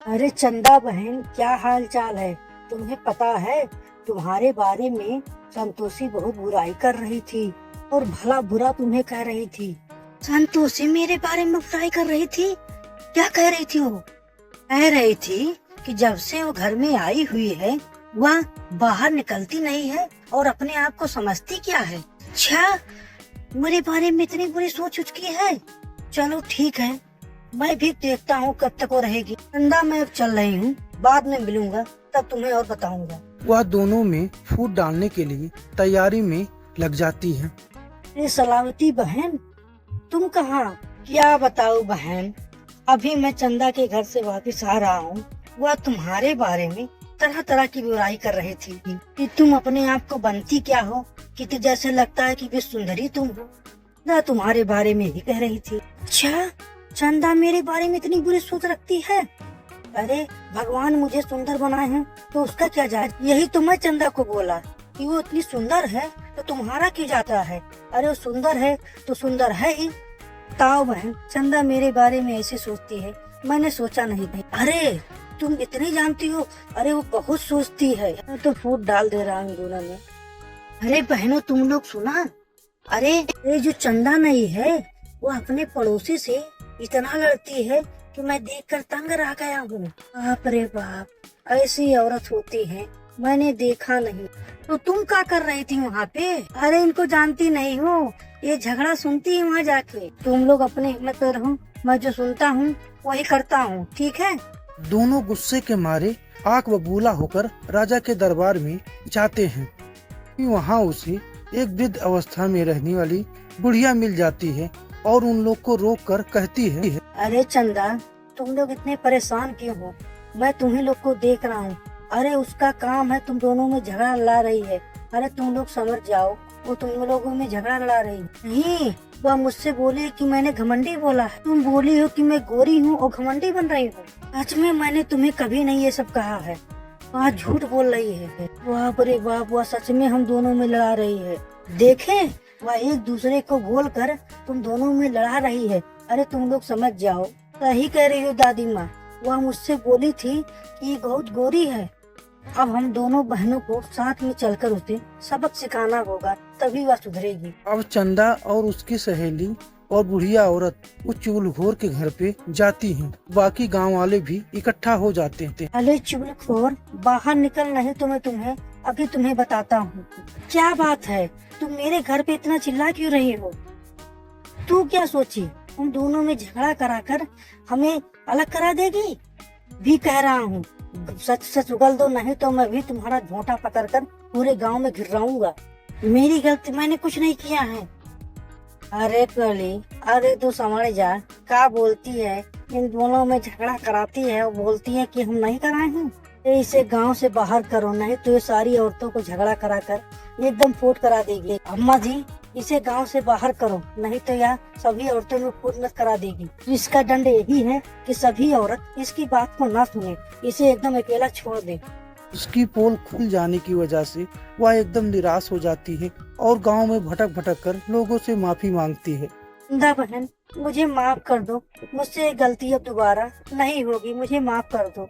अरे चंदा बहन, क्या हाल चाल है? तुम्हें पता है, तुम्हारे बारे में संतोषी बहुत बुराई कर रही थी और भला बुरा तुम्हें कह रही थी। संतोषी मेरे बारे में बुराई कर रही थी? क्या कह रही थी वो? कह रही थी कि जब से वो घर में आई हुई है वह बाहर निकलती नहीं है और अपने आप को समझती क्या है। अच्छा, मेरे बारे में इतनी बुरी सोच चुकी है। चलो ठीक है, मैं भी देखता हूँ कब तक वो रहेगी। चंदा, मैं अब चल रही हूँ, बाद में मिलूंगा, तब तुम्हें और बताऊंगा। वह दोनों में फूट डालने के लिए तैयारी में लग जाती है। अरे सलावती बहन, तुम कहाँ? क्या बताऊँ बहन, अभी मैं चंदा के घर से वापस आ रहा हूँ। वह तुम्हारे बारे में तरह तरह की बुराई कर रही थी कि तुम अपने आप को बनती क्या हो, कि तो जैसे लगता है कि वे सुंदरी तुम हो। ना तुम्हारे बारे में ही कह रही थी। अच्छा, चंदा मेरे बारे में इतनी बुरी सोच रखती है? अरे भगवान मुझे सुंदर बनाए हैं तो उसका क्या जायज। यही तो मैं चंदा को बोला कि वो इतनी सुंदर है तो तुम्हारा क्यों जाता है। अरे वो सुंदर है तो सुंदर है ही। ताओ बहन, चंदा मेरे बारे में ऐसे सोचती है, मैंने सोचा नहीं था। अरे तुम इतनी जानती हो? अरे वो बहुत सोचती है। मैं तो फूट डाल दे रहा हूँ दोनों में। अरे बहनों, तुम लोग सुना? अरे ये जो चंदा नहीं है वो अपने पड़ोसी से इतना लड़ती है कि मैं देखकर तंग रह गया हूँ। बाप रे बाप, ऐसी औरत होती है, मैंने देखा नहीं। तो तुम क्या कर रही थी वहाँ पे? अरे इनको जानती नहीं हो, ये झगड़ा सुनती है वहाँ जाके। तुम लोग अपने हिम्मत पे रहो, मैं जो सुनता हूँ वही करता हूँ, ठीक है? दोनों गुस्से के मारे आंख बबूला होकर राजा के दरबार में जाते हैं कि वहाँ उसे एक वृद्ध अवस्था में रहने वाली बुढ़िया मिल जाती है और उन लोग को रोक कर कहती है, अरे चंदा, तुम लोग इतने परेशान क्यों हो? मैं तुम्ही लोग को देख रहा हूँ। अरे उसका काम है तुम दोनों में झगड़ा लड़ा रही है। अरे तुम लोग समझ जाओ, वो तुम लोगों में झगड़ा लड़ा रही नहीं। वह मुझसे बोली कि मैंने घमंडी बोला है। तुम बोली हो कि मैं गोरी हूँ और घमंडी बन रही हूँ। सच में मैंने तुम्हें कभी नहीं ये सब कहा है। वह झूठ बोल रही है। बाप रे बाप, वह सच में हम दोनों में लड़ा रही है। देखे, वह एक दूसरे को बोल कर तुम दोनों में लड़ा रही है। अरे तुम लोग समझ जाओ। सही कह रही हो दादी माँ, वह मुझसे बोली थी कि ये बहुत गोरी है। अब हम दोनों बहनों को साथ में चलकर उसे सबक सिखाना होगा, तभी वह सुधरेगी। अब चंदा और उसकी सहेली और बुढ़िया औरत उस चुगलखोर के घर पे जाती हैं। बाकी गांव वाले भी इकट्ठा हो जाते हैं। अरे चुगलखोर, बाहर निकल, नहीं तो मैं तुम्हें अभी तुम्हें बताता हूँ। क्या बात है, तुम मेरे घर पे इतना चिल्ला क्यों रही हो? तू क्या सोची, हम दोनों में झगड़ा कराकर हमें अलग करा देगी? भी कह रहा हूँ, सच सच उगल दो, नहीं तो मैं भी तुम्हारा झोंटा पकड़कर पूरे गांव में घिराऊंगा। मेरी गलती, मैंने कुछ नहीं किया है। अरे कली, अरे तू समझ जा, क्या बोलती है? इन दोनों में झगड़ा कराती है और बोलती है कि हम नहीं कराए हैं। ये इसे गांव से बाहर करो, नहीं तो ये सारी औरतों को झगड़ा कराकर एकदम फूट करा देगी। अम्मा जी, इसे गांव से बाहर करो, नहीं तो यह सभी औरतों में फूट मत करा देगी। तो इसका दंड यही है कि सभी औरत इसकी बात को न सुने, इसे एकदम अकेला छोड़ दे। उसकी पोल खुल जाने की वजह से वह एकदम निराश हो जाती है और गांव में भटक भटक कर लोगों से माफी मांगती है। चंदा बहन, मुझे माफ कर दो, मुझसे ये गलती अब दोबारा नहीं होगी, मुझे माफ कर दो।